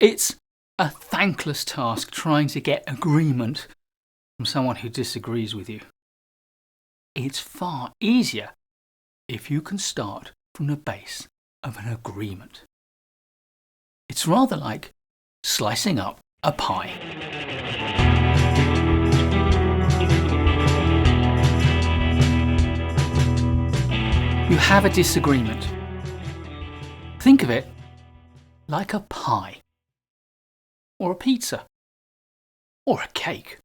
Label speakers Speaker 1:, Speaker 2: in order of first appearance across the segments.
Speaker 1: It's a thankless task trying to get agreement from someone who disagrees with you. It's far easier if you can start from the base of an agreement. It's rather like slicing up a pie. You have a disagreement. Think of it like a pie, or a pizza, or a cake.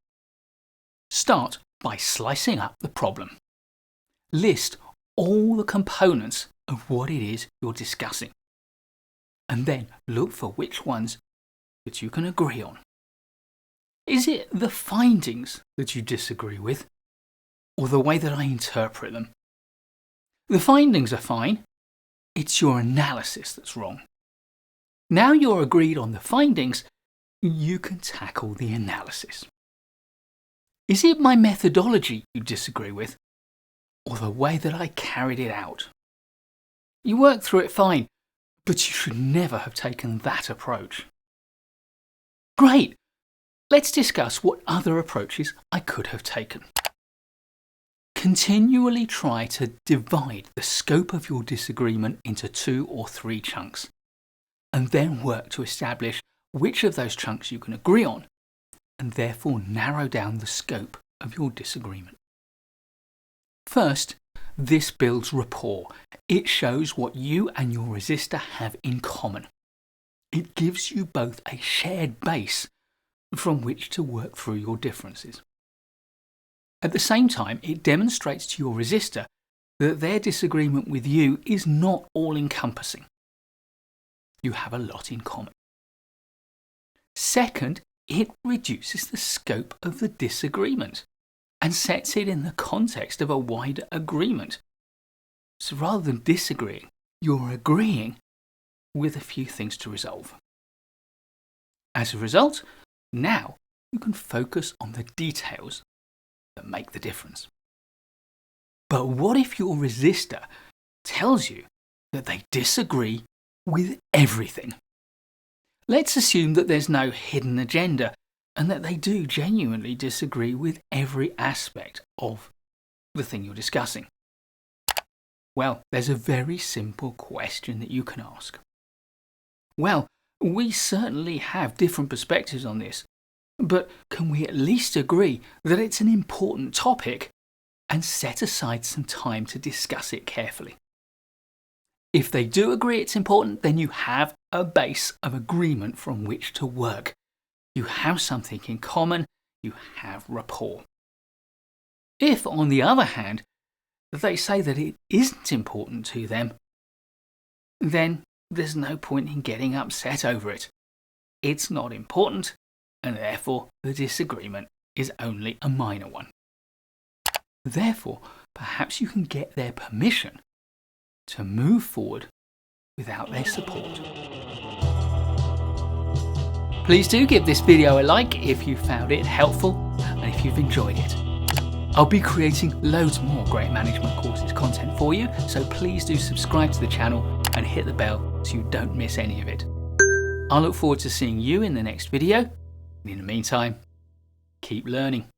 Speaker 1: Start by slicing up the problem. List all the components of what it is you're discussing, and then look for which ones that you can agree on. Is it the findings that you disagree with, or the way that I interpret them? The findings are fine. It's your analysis that's wrong. Now you're agreed on the findings, you can tackle the analysis. Is it my methodology you disagree with, or the way that I carried it out? You worked through it fine, but you should never have taken that approach. Great! Let's discuss what other approaches I could have taken. Continually try to divide the scope of your disagreement into 2 or 3 chunks, and then work to establish which of those chunks you can agree on, and therefore narrow down the scope of your disagreement. First, this builds rapport. It shows what you and your resistor have in common. It gives you both a shared base from which to work through your differences. At the same time, it demonstrates to your resistor that their disagreement with you is not all-encompassing. You have a lot in common. Second, it reduces the scope of the disagreement and sets it in the context of a wider agreement. So rather than disagreeing, you're agreeing with a few things to resolve. As a result, now you can focus on the details that make the difference. But what if your resistor tells you that they disagree with everything? Let's assume that there's no hidden agenda and that they do genuinely disagree with every aspect of the thing you're discussing. Well, there's a very simple question that you can ask. Well, we certainly have different perspectives on this, but can we at least agree that it's an important topic and set aside some time to discuss it carefully? If they do agree it's important, then you have a base of agreement from which to work. You have something in common, you have rapport. If, on the other hand, they say that it isn't important to them, then there's no point in getting upset over it. It's not important, and therefore the disagreement is only a minor one. Therefore, perhaps you can get their permission to move forward without their support. Please do give this video a like if you found it helpful and if you've enjoyed it. I'll be creating loads more great management courses content for you, so please do subscribe to the channel and hit the bell so you don't miss any of it. I look forward to seeing you in the next video. In the meantime, keep learning.